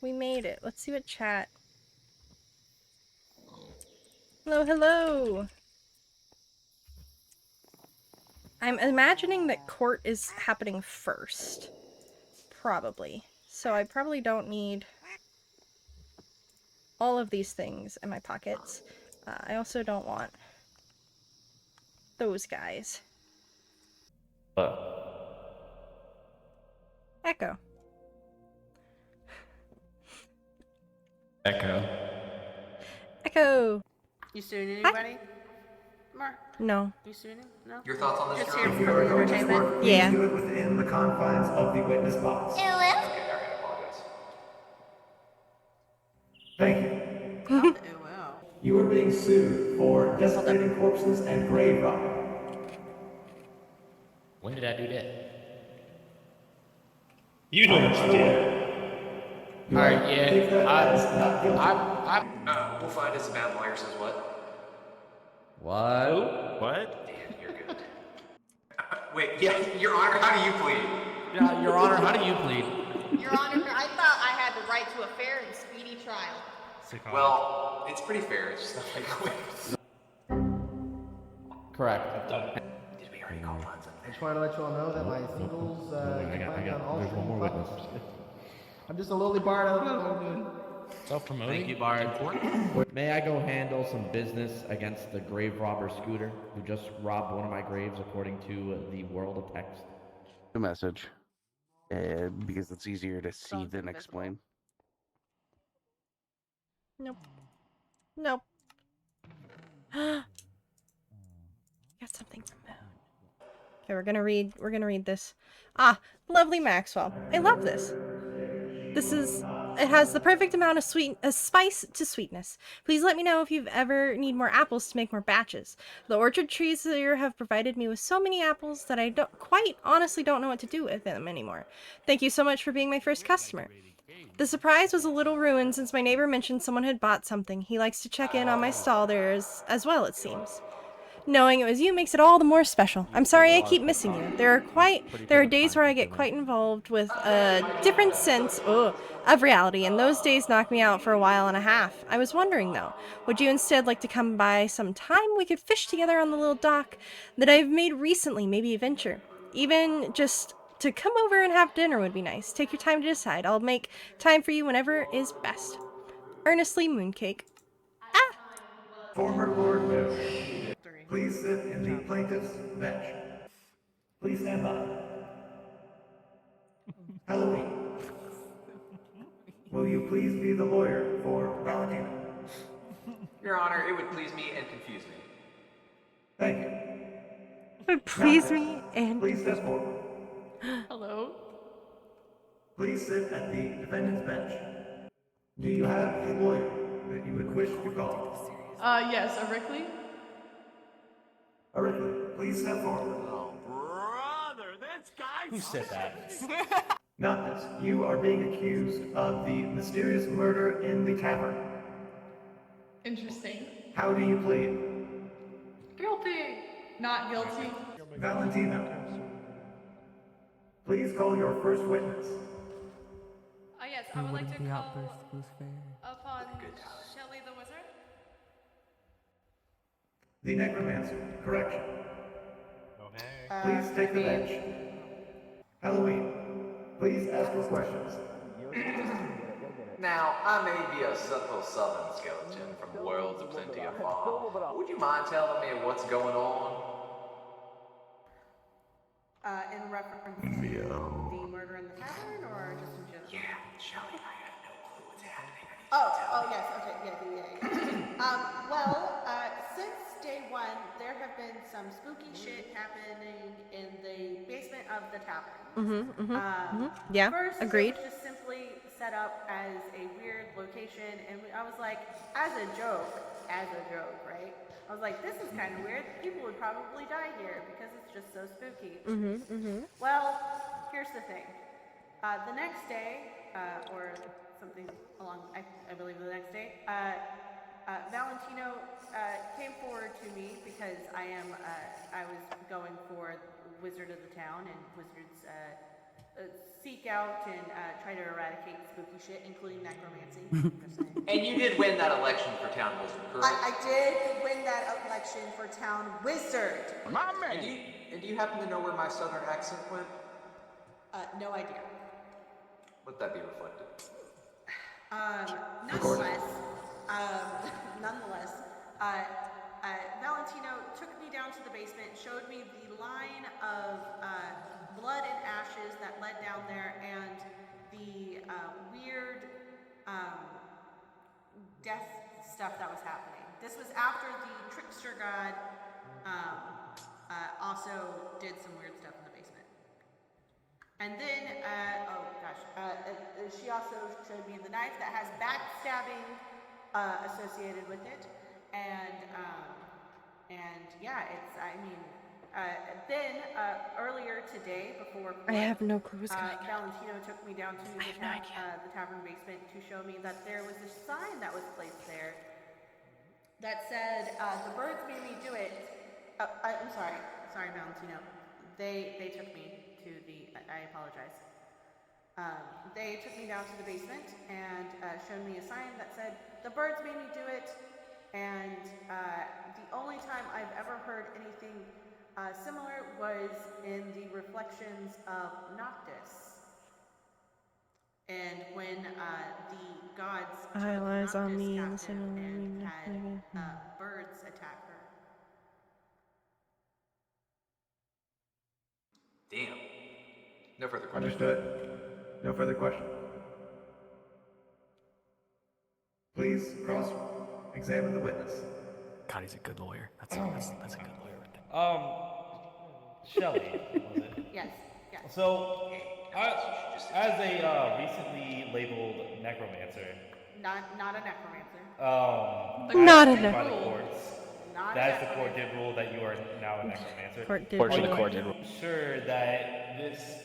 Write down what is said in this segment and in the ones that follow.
We made it. Let's see what chat. Hello, hello. I'm imagining that court is happening first. Probably. So I probably don't need all of these things in my pockets. I also don't want those guys. Echo. Echo. You suing anybody? Mark? No. You suing him? No? Your thoughts on this? Just here for the entertainment? Please Yeah. do it within the confines of the witness box. Okay, alright, I apologize. Thank you. Oh, wow. You are being sued for desecrating corpses and grave robbing. When did I do that? You know what you did. Alright, yeah. We'll find as a bad lawyer says what? What? What? Dan, you're good. Wait, yeah, Your Honor, how do you plead? Yeah, Your Honor, how do you plead? Your Honor, I thought I had the right to a fair and speedy trial. Well, it's pretty fair, it's just not like wait. Correct. Did we already call on something? I just wanted to let you all know that my singles on all streaming platforms. I'm just a lowly bard. I don't know what I'm doing. Self-promoting. Thank you, Bard. May I go handle some business against the grave robber Scooter, who just robbed one of my graves according to the world of text? A message. Because it's easier to see than explain. Nope. Nope. Got something from Moon. Okay, we're gonna read this. Ah, lovely Maxwell. I love this. It has the perfect amount of spice to sweetness. Please let me know if you ever need more apples to make more batches. The orchard trees here have provided me with so many apples that I honestly don't know what to do with them anymore. Thank you so much for being my first customer. The surprise was a little ruined since my neighbor mentioned someone had bought something. He likes to check in on my stall there as well, it seems. Knowing it was you makes it all the more special. I'm sorry I keep missing you. There are days where I get quite involved with a different sense of reality, and those days knock me out for a while and a half. I was wondering, though, would you instead like to come by sometime? We could fish together on the little dock that I've made recently, maybe a venture. Even just to come over and have dinner would be nice. Take your time to decide. I'll make time for you whenever is best. Earnestly, Mooncake. Ah! Former Lord Witherow. Please sit in the plaintiff's bench. Please stand by. Halloween. Will you please be the lawyer for Valentino? Your Honor, it would please me and confuse me. Thank you. Please me and... Please step forward. Hello? Please sit at the defendant's bench. Do you have a lawyer that you would wish to call? Yes, a Rickley? Arickley, please step forward. Oh, brother, this guy. Who said that? Nothingness, you are being accused of the mysterious murder in the tavern. Interesting. How do you plead? Guilty. Not guilty. Valentino. Please call your first witness. Yes, I would like to call upon Shelley the Wizard. The necromancer. Correction. Please take the bench. Halloween. Please ask your questions. Now, I may be a subtle southern skeleton from worlds of plenty afar, but would you mind telling me what's going on? In reference to the murder in the tavern, or just in general? Yeah, Shelly, I have no clue what's happening. Yes, okay, yeah. Since day one, there have been some spooky shit happening in the basement of the tavern. Yeah, First, agreed. it was just simply set up as a weird location, and I was like, as a joke, right? I was like, this is kind of weird. People would probably die here because it's just so spooky. Well, here's the thing. The next day, or something along, I believe the next day, Valentino came forward to me because I was going for Wizard of the Town, and Wizards seek out and try to eradicate spooky shit, including necromancy. Just saying. And you did win that election for town wizard, correct? I did win that election for town wizard. My man. And do you happen to know where my southern accent went? No idea. Would that be reflected? Nonetheless, Valentino took me down to the basement, showed me the line of blood and ashes that led down there, and the weird death stuff that was happening. This was after the trickster god also did some weird stuff in the basement. And then, she also showed me the knife that has backstabbing associated with it, and yeah, it's. I mean, then earlier today, before I have no clue what's going on. Valentino took me down to the tavern basement to show me that there was a sign that was placed there that said, "The birds made me do it." I'm sorry, Valentino. They took me to the. I apologize. They took me down to the basement and showed me a sign that said, "The birds made me do it." And the only time I've ever heard anything similar was in the reflections of Noctis. And when the gods took Eyes on Noctis me captive and and had birds attack her. Damn. No further questions. Understood. No further question. Please cross-examine the witness. God, he's a good lawyer. That's a good lawyer right there. Shelly, was it? Yes. So, as a recently labeled necromancer, Not a necromancer. Not a by the necromancer. courts, Not that a is the court did rule that you are now a necromancer. Court did Fortunately, rule. the court did rule. Sure that this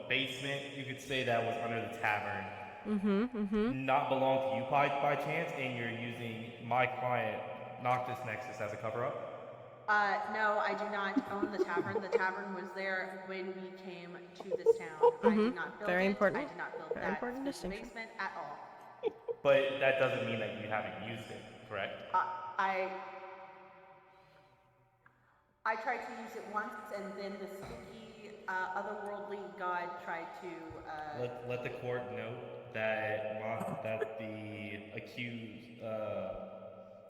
basement you could say that was under the tavern not belong to you by chance, and you're using my client Noctis Nexus as a cover-up? No, I do not own the tavern. The tavern was there when we came to this town. I did not build Very it. important. I did not build Very that important distinction. basement at all. But that doesn't mean that you haven't used it, correct? I tried to use it once, and then the spooky, otherworldly god tried to. Let the court note that that the accused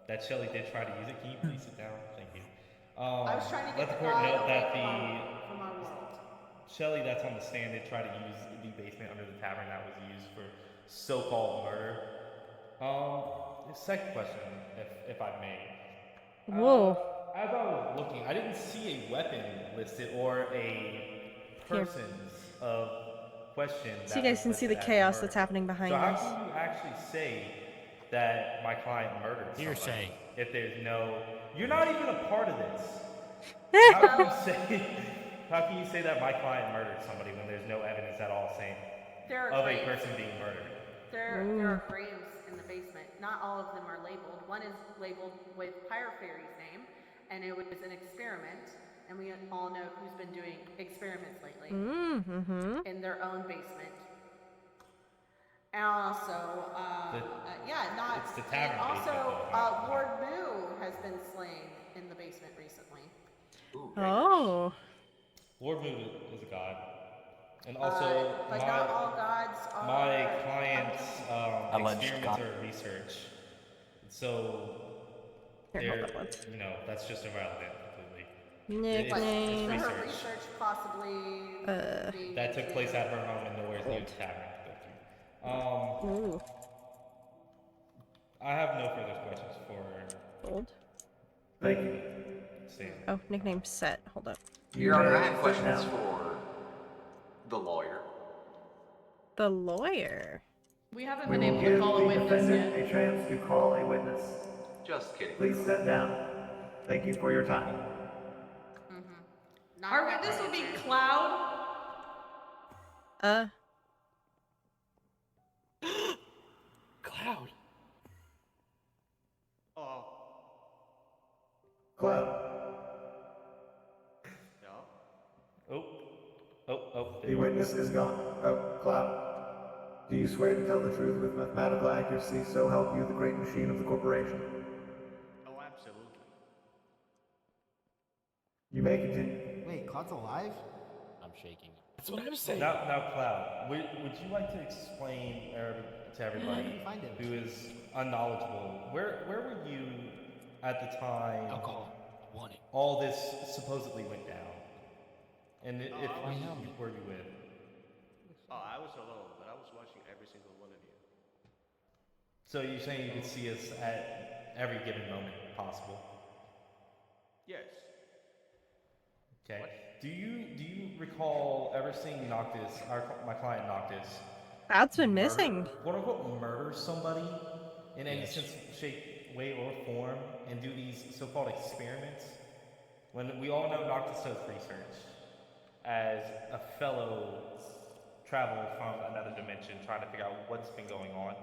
that Shelly did try to use it. Can you please sit down? Thank you. I was trying to get let the the court god note that away from our world. Shelly that's on the stand did try to use the basement under the tavern that was used for so-called murder. Second question, if I may. Whoa. As I was looking, I didn't see a weapon listed or a person's of question. So you guys can see the chaos that's happening behind so us. how can you actually say that my client murdered somebody? Hearsay. If there's no, you're not even a part of this. How can you say that my client murdered somebody when there's no evidence at all saying of a person being murdered? There are graves in the basement. Not all of them are labeled. One is labeled with Pyre Fairy's name, and it was an experiment. And we all know who's been doing experiments lately in their own basement. And also, it's the tavern and also, basement, Lord Moo has been slain in the basement recently. Oh. Lord Moon is a god. And also, but not all gods are. my client's Alleged experiments god. are research. So, Here, hold on once. that's just irrelevant completely. Nickname. It's Her research. research possibly. being That took place at her home in Nowhere's New Tavern. Ooh. I have no further questions for Old. Thank you. Sam. Oh, nickname set. Hold up. Your Honor, I have questions for the lawyer. The lawyer. We haven't We been will able to give call a the witness defendant yet. a chance to call a witness. Just kidding. Please sit down. Thank you for your time. Not Our a witness will be necromancer. Cloud. Cloud. Cloud, Oh. the witness witness is gone. Oh, Cloud. Do you swear to tell the truth with mathematical accuracy, so help you the great machine of the corporation? Oh, absolutely. You may continue. Wait, Cloud's alive? I'm shaking. That's what I'm saying. Now, Cloud, would you like to explain to everybody Find him. who is unknowledgeable, where were you at the time Alcohol. Want it. all this supposedly went down? And if were you with? Oh, I was alone, but I was watching every single one of you. So you're saying you could see us at every given moment possible? Yes. Okay. Do you recall ever seeing Noctis, my client Noctis, Cloud's been missing. quote unquote murder somebody in any sense, shape, way, or form, and do these so-called experiments? When we all know Noctis does research as a fellow traveler from another dimension, trying to figure out what's been going on.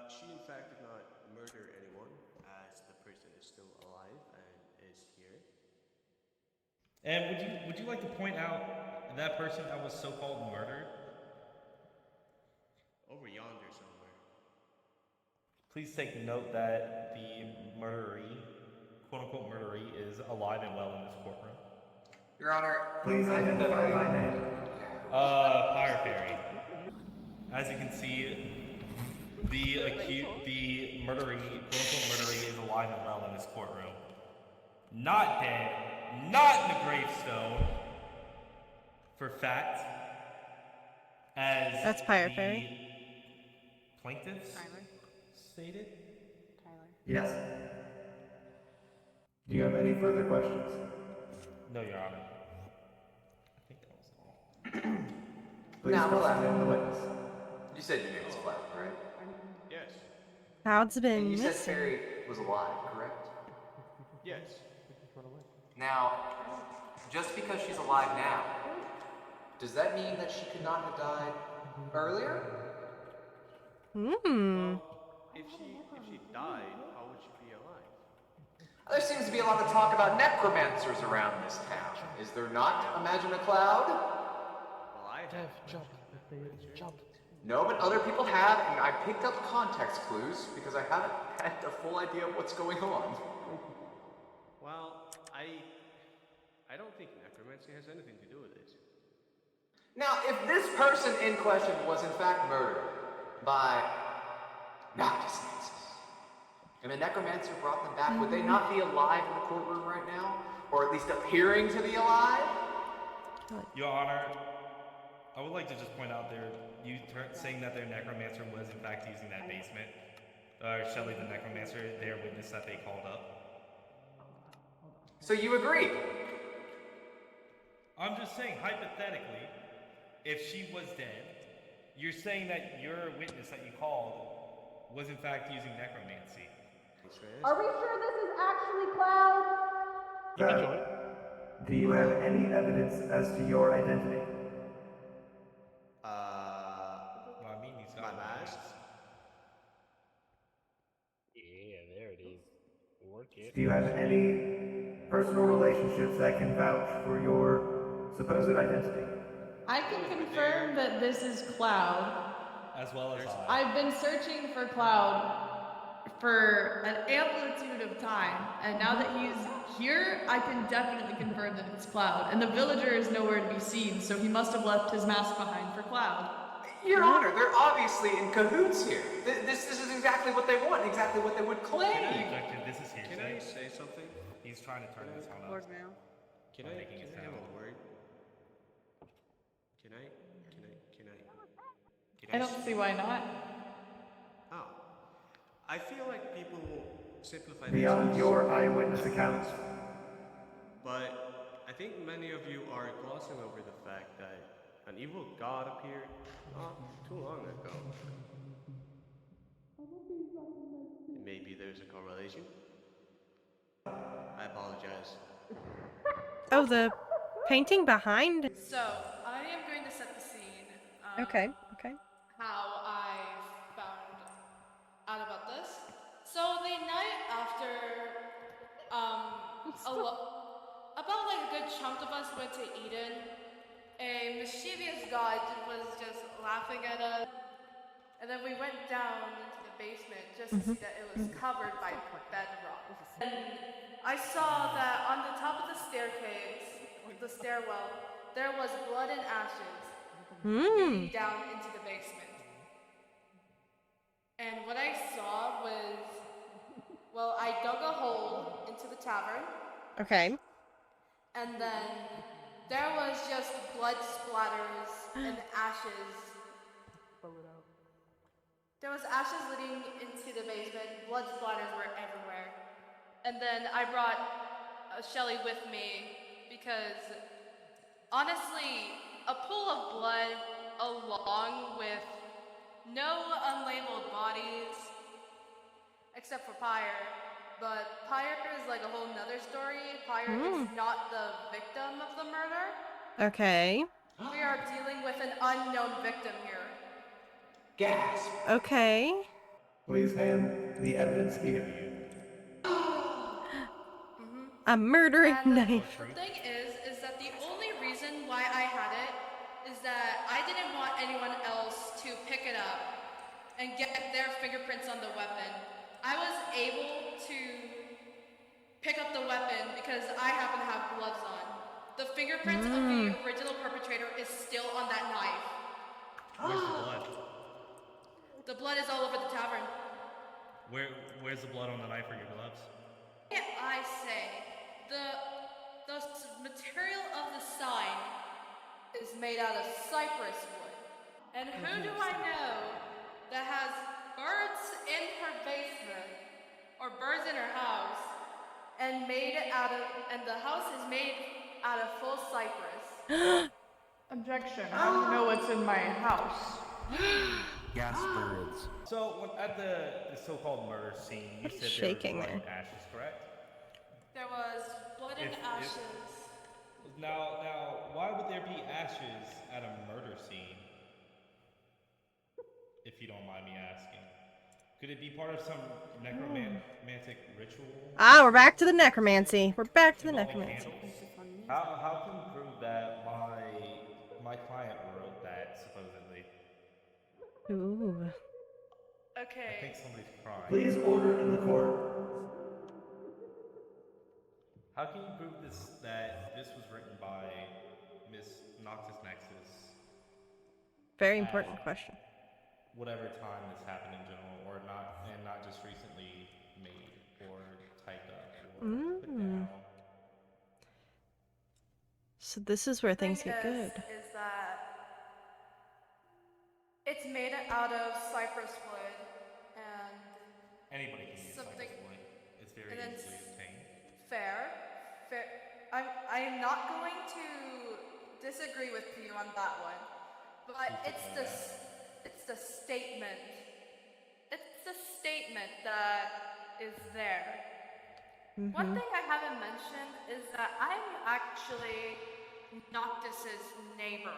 She in fact did not murder anyone, as the person is still alive and is here. And would you like to point out that person that was so-called murdered? Over yonder somewhere. Please take note that the murderee, quote-unquote murderee, is alive and well in this courtroom. Your Honor, Please identify by name. Pyre Fairy. As you can see, the murderee, quote-unquote murderee, is alive and well in this courtroom. Not dead, not in the gravestone, for fact, as That's Pyre the Fairy. plaintiffs stated. Yes. Do you have any further questions? No, Your Honor. I think that was all. Please Now, cross Cloud. examine the witness. You said your name was Cloud, right? Yes. Cloud's been And you said missing. Fairy was alive, correct? Yes. Now, just because she's alive now, does that mean that she could not have died earlier? Hmm. If she died, how would she be alive? There seems to be a lot of talk about necromancers around this town. Is there not? Imagine a Cloud? Well, I have. Jump. Jump. No, but other people have, and I picked up context clues because I haven't had a full idea of what's going on. Well, I don't think necromancy has anything to do with it. Now, if this person in question was in fact murdered by Noctis, and the necromancer brought them back, would they not be alive in the courtroom right now? Or at least appearing to be alive? Your Honor, I would like to just point out saying that their necromancer was in fact using that basement. Shelley the necromancer, their witness that they called up. So you agree? I'm just saying, hypothetically, if she was dead, you're saying that your witness that you called was in fact using necromancy. Are we sure this is actually Cloud? Cloud, do you have any evidence as to your identity? Well, I mean, he's got My mask? Yeah, there it is. Work it. Do you have any personal relationships that can vouch for your supposed identity? I can confirm that this is Cloud. As well as I. I've been searching for Cloud for an amplitude of time, and now that he's here, I can definitely confirm that it's Cloud. And the villager is nowhere to be seen, so he must have left his mask behind for Cloud. Your Honor, they're obviously in cahoots here. This is exactly what they want, exactly what they would claim. Objection, this is Can hearsay. I say something? He's trying to turn this on Lord us. Mail. Can I'm I making it have sound. a word? Can I don't see why not. Oh. I feel like people simplify Beyond things, your eyewitness accounts. but I think many of you are glossing over the fact that an evil god appeared not too long ago. Maybe there's a correlation. I apologize. Oh, the painting behind. So, I am going to set the scene. Okay. Okay. How I found out about this. So the night after, about like a good chunk of us went to Eden, a mischievous god was just laughing at us. And then we went down into the basement just to see that it was covered by bedrock. And I saw that on the top of the staircase, the stairwell, there was blood and ashes leading down into the basement. And what I saw was, well, I dug a hole into the tavern. Okay. And then there was just blood splatters and ashes. There was ashes leading into the basement. Blood splatters were everywhere. And then I brought Shelly with me because, honestly, a pool of blood along with no unlabeled bodies, except for Pyre. But Pyre is like a whole nother story. Pyre is not the victim of the murder. Okay. We are dealing with an unknown victim here. Gasp. Okay. Please hand the evidence here. A murdering knife. The thing is that the only reason why I had it is that I didn't want anyone else to pick it up and get their fingerprints on the weapon. I was able to pick up the weapon because I happen to have gloves on. The fingerprints of the original perpetrator is still on that knife. Where's the blood? The blood is all over the tavern. Where's the blood on the knife or your gloves? I say, the material of the sign is made out of cypress wood. And who do I know that has birds in her basement or birds in her house and the house is made out of full cypress? Objection. I don't know what's in my house. Gas birds. So at the so-called murder scene, you said Shaking there was blood there. and ashes, correct? There was blood and ashes. Now, why would there be ashes at a murder scene? If you don't mind me asking. Could it be part of some necromantic ritual? Ah, we're back to the necromancy. We're back to the necromancy. How can you prove that my client wrote that, supposedly? Ooh. Okay. I think somebody's crying. Please order in the court. How can you prove that this was written by Miss NexusSMP? Very important question. Whatever time this happened in general, or not just recently made or typed up or put down. So this is where things get good. Is that it's made out of cypress wood and Anybody can use something. cypress wood. It's very And then easily obtained. Fair. I am not going to disagree with you on that one, but it's the statement. It's the statement that is there. One thing I haven't mentioned is that I'm actually Noctis's neighbor,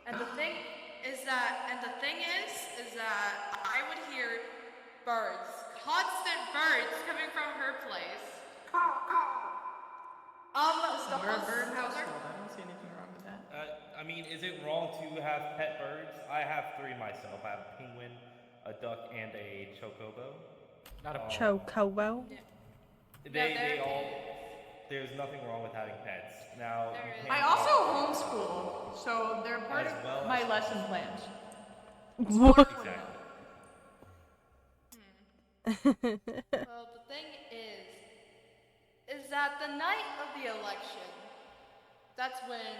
and the thing is that I would hear birds, constant birds coming from her place. We're a bird household. I don't see anything wrong with that. I mean, is it wrong to have pet birds? I have 3 myself. I have a penguin, a duck, and a chocobo. Not a Chocobo. They all. There's nothing wrong with having pets. Now, you I can't also go- homeschool, so they're part As of well my as- lesson plans. Exactly. Well, the thing is that the night of the election, that's when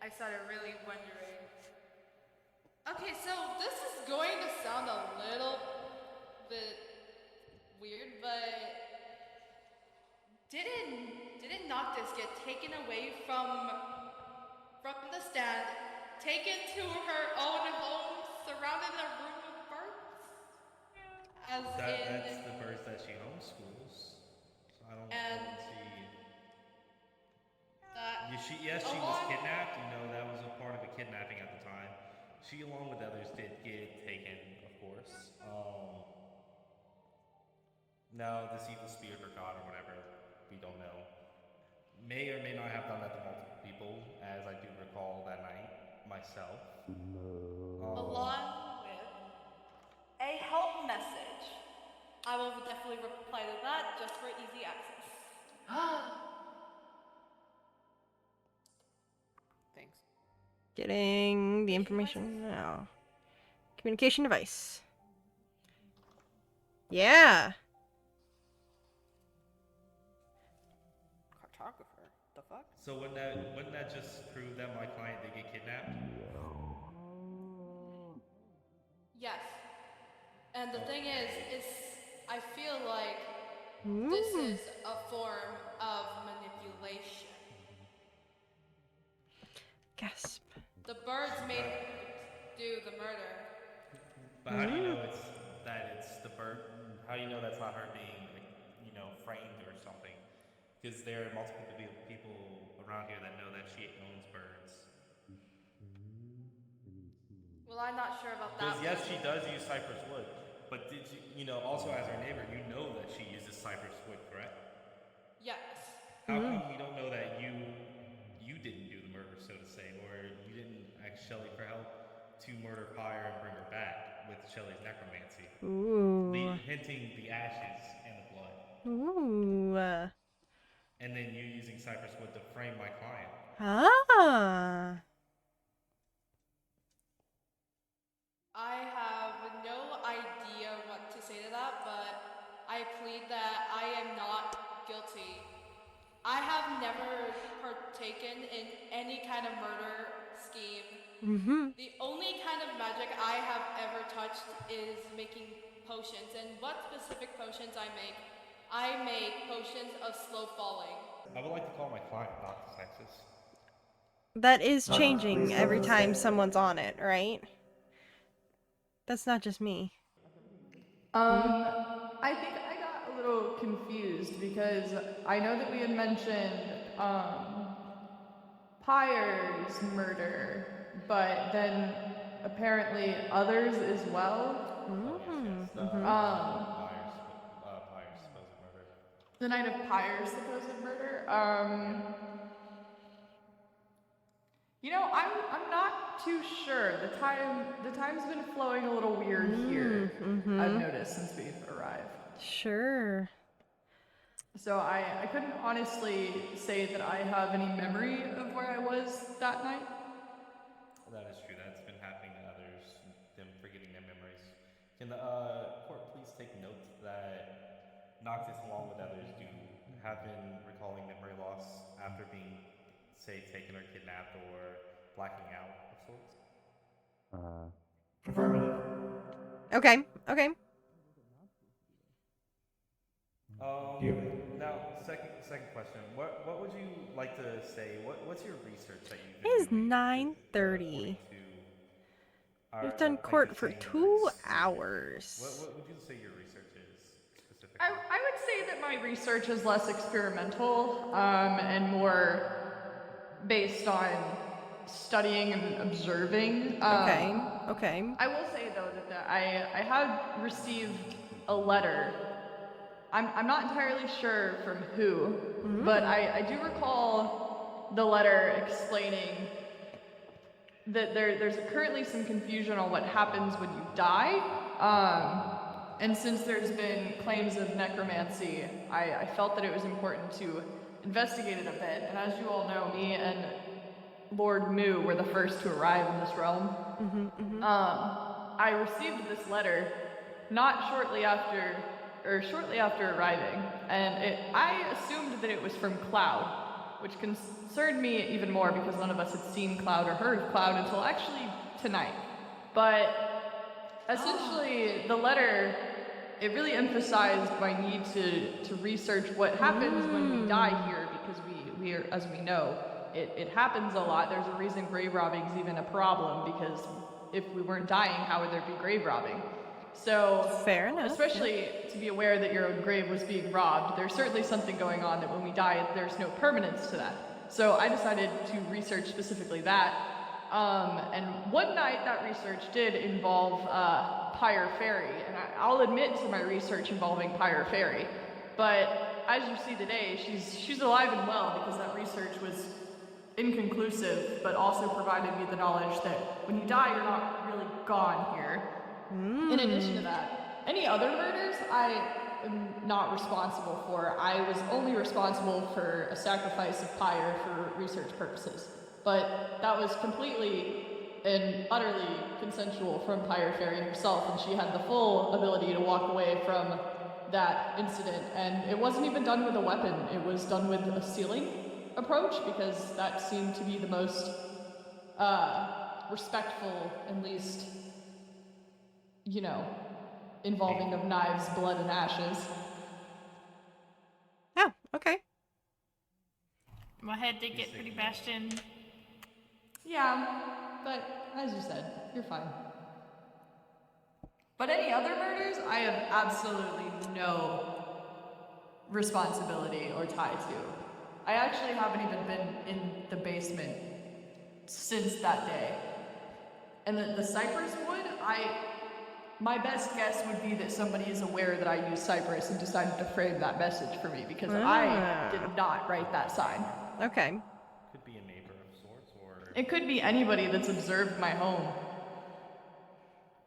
I started really wondering. Okay, so this is going to sound a little bit weird, but didn't Noctis get taken away from the stand, taken to her own home, surrounded in a room of birds? That's the birds that she homeschools. So I don't see. She was kidnapped. You know, that was a part of a kidnapping at the time. She, along with others, did get taken, of course. Now, this evil spirit or god or whatever, we don't know, may or may not have done that to multiple people, as I do recall that night myself. Along with a help message. I will definitely reply to that just for easy access. Thanks. Getting the information now. Communication device. Yeah. Cartographer. The fuck? So wouldn't that just prove that my client did get kidnapped? Yes. And the thing is I feel like this is a form of manipulation. Gasp. The birds made do the murder. But how do you know it's the bird? How do you know that's not her being, framed or something? Because there are multiple people around here that know that she owns birds. Well, I'm not sure about that. Because yes, she does use cypress wood, but did also as her neighbor, you know that she uses cypress wood, correct? Yes. How come we don't know that you didn't do the murder, so to say, or you didn't ask Shelly for help to murder Pyre and bring her back with Shelly's necromancy? Ooh. Hinting the ashes and the blood. Ooh. And then you using cypress wood to frame my client. Ah. I have no idea what to say to that, but I plead that I am not guilty. I have never partaken in any kind of murder scheme. The only kind of magic I have ever touched is making potions. And what specific potions I make potions of slow falling. I would like to call my client Dr. Nexus. That is changing every time someone's on it, right? That's not just me. I think I got a little confused because I know that we had mentioned Pyre's murder, but then apparently others as well. Pyre's supposed murder. The night of Pyre's supposed murder. I'm not too sure. The time's been flowing a little weird here. I've noticed since we've arrived. Sure. So I couldn't honestly say that I have any memory of where I was that night. That is true. That's been happening to others, them forgetting their memories. Can the court please take note that Noctis, along with others, have been recalling memory loss after being, say, taken or kidnapped or blacking out of sorts? Affirmative. Okay. Now, second question. What would you like to say? What's your research that you've been It is doing 9:30. We've done court for 2 hours. What would you say your research is specifically? I would say that my research is less experimental and more based on studying and observing. Okay. I will say though that I have received a letter. I'm not entirely sure from who, but I do recall the letter explaining that there's currently some confusion on what happens when you die. And since there's been claims of necromancy, I felt that it was important to investigate it a bit. And as you all know, me and Lord Mu were the first to arrive in this realm. I received this letter not shortly after arriving, and I assumed that it was from Cloud, which concerned me even more because none of us had seen Cloud or heard of Cloud until actually tonight. But essentially, the letter, it really emphasized my need to research what happens when we die here, because we are, as we know, it happens a lot. There's a reason grave robbing is even a problem, because if we weren't dying, how would there be grave robbing? So, fair enough. Especially to be aware that your own grave was being robbed, there's certainly something going on that when we die, there's no permanence to that. So I decided to research specifically that. And one night that research did involve Pyre Fairy, and I'll admit to my research involving Pyre Fairy. But as you see today, she's alive and well because that research was inconclusive, but also provided me the knowledge that when you die, you're not really gone here. In addition to that, any other murders I am not responsible for. I was only responsible for a sacrifice of Pyre for research purposes. But that was completely and utterly consensual from Pyre Fairy herself, and she had the full ability to walk away from that incident. And it wasn't even done with a weapon, it was done with a sealing approach, because that seemed to be the most respectful and least, you know, involving of knives, blood, and ashes. Oh, okay. My head did get pretty bashed in. Yeah, but as you said, you're fine. But any other murders, I have absolutely no responsibility or tie to. I actually haven't even been in the basement since that day. And the cypress wood, my best guess would be that somebody is aware that I use cypress and decided to frame that message for me, because I did not write that sign. Okay. Could be a neighbor of sorts, or It could be anybody that's observed my home.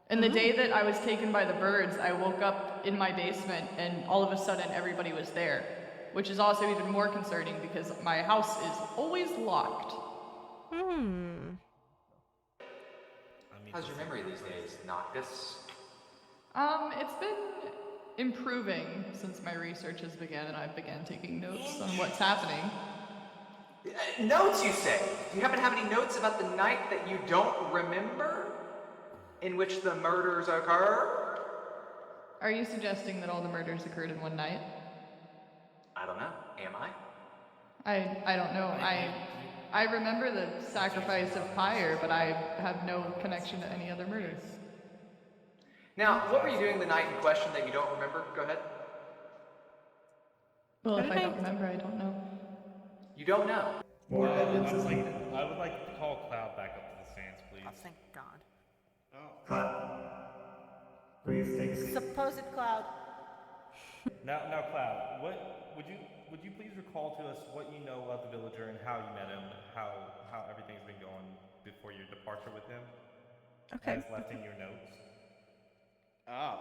And the day that I was taken by the birds, I woke up in my basement and all of a sudden everybody was there, which is also even more concerning because my house is always locked. How's your memory these days, Noctis? It's been improving since my research has begun and I began taking notes on what's happening. Notes, you say? Do you happen to have any notes about the night that you don't remember? In which the murders occur? Are you suggesting that all the murders occurred in one night? I don't know. Am I? I don't know. I remember the sacrifice of Pyre, but I have no connection to any other murders. Now, what were you doing the night in question that you don't remember? Go ahead. Well, if I don't remember, I don't know. You don't know? More evidence is I needed. would like to call Cloud back up to the stands, please. Oh, thank God. Cut. Please take a seat. Supposed cloud. Now, Cloud, what would you please recall to us what you know about the villager and how you met him, how everything's been going before your departure with him? Okay. As left in your notes.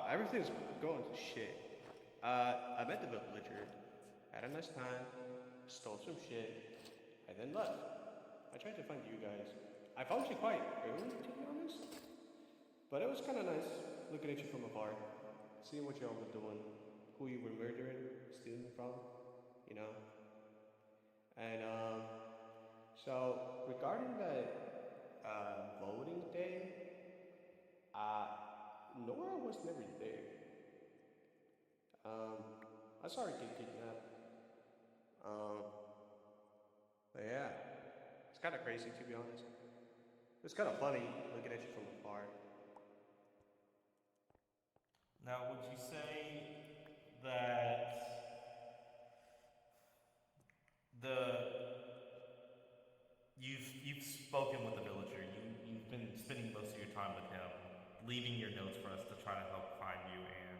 Everything's going to shit. I met the villager, had a nice time, stole some shit, and then left. I tried to find you guys. I found you quite early, to be honest. But it was kind of nice looking at you from afar, seeing what y'all were doing, who you were murdering, stealing from, you know. And so regarding the voting day, Nora was never there. I saw her get kidnapped. But yeah, it's kind of crazy, to be honest. It's kind of funny looking at you from afar. Now, would you say that you've spoken with the villager, you've been spending most of your time with him, leaving your notes for us to try to help find you and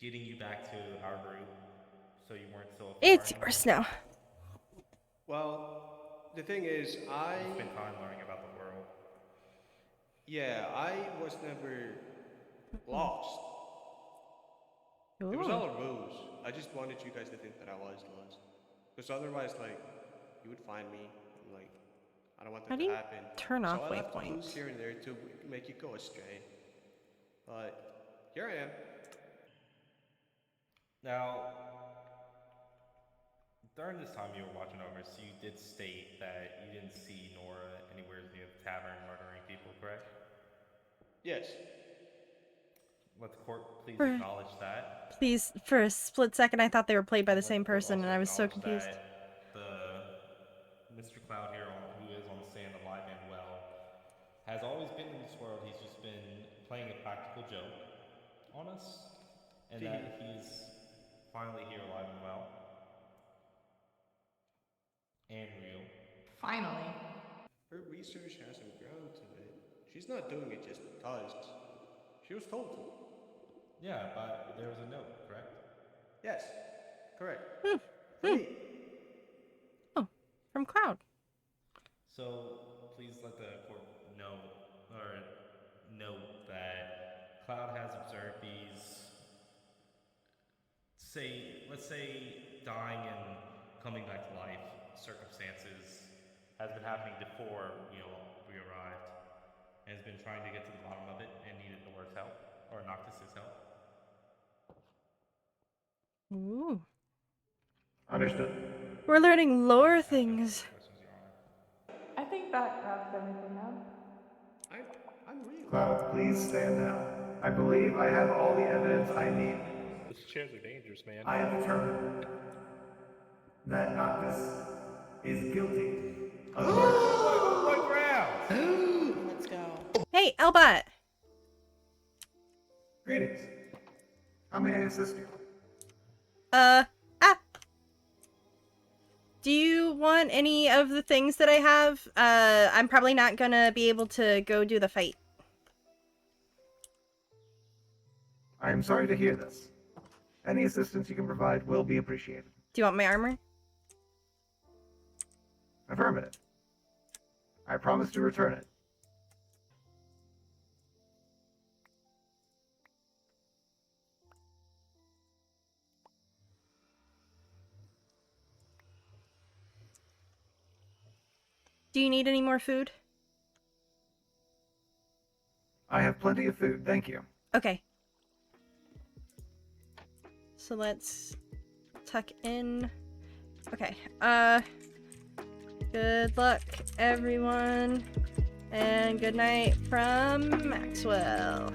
getting you back to our group so you weren't so far It's in? yours now. Well, the thing is, You spent time learning about the world. Yeah, I was never lost. It was Ooh. all a ruse. I just wanted you guys to think that I was lost. Because otherwise, like, you would find me, and, like, I don't want How that do to you happen. turn so off I left clues waypoints? here and there to make you go astray. But here I am. Now, during this time you were watching over, so you did state that you didn't see Nora anywhere near the tavern murdering people, correct? Yes. Let the court please For- acknowledge that. Please, for a split second, I thought they were played by the Let same the court person, and also I was so acknowledge confused. that Mr. Cloud here, who is on the stand alive and well, has always been in this world. He's just been playing a practical joke on us, and that he's finally here alive and well. And real. Finally. Her research has some ground to it. She's not doing it just because. She was told to. Yeah, but there was a note, correct? Yes, correct. Hmm. For me. Oh. Cloud. So please let the court know, or note that Cloud has observed these, let's say, dying and coming back to life circumstances has been happening before we arrived, and has been trying to get to the bottom of it and needed Nora's help, or Noctis's help. Ooh. Understood. We're learning lore things. I think that wraps everything up. I'm really. Cloud, please stand down. I believe I have all the evidence I need. Those chairs are dangerous, man. I have determined that Noctis is guilty of murder. What grounds? Let's go. Hey, Elbot. Greetings. How may I assist you? Do you want any of the things that I have? I'm probably not gonna be able to go do the fight. I am sorry to hear this. Any assistance you can provide will be appreciated. Do you want my armor? Affirmative. I promise to return it. Do you need any more food? I have plenty of food, thank you. Okay. So let's tuck in. Okay. Good luck, everyone. And good night from Maxwell.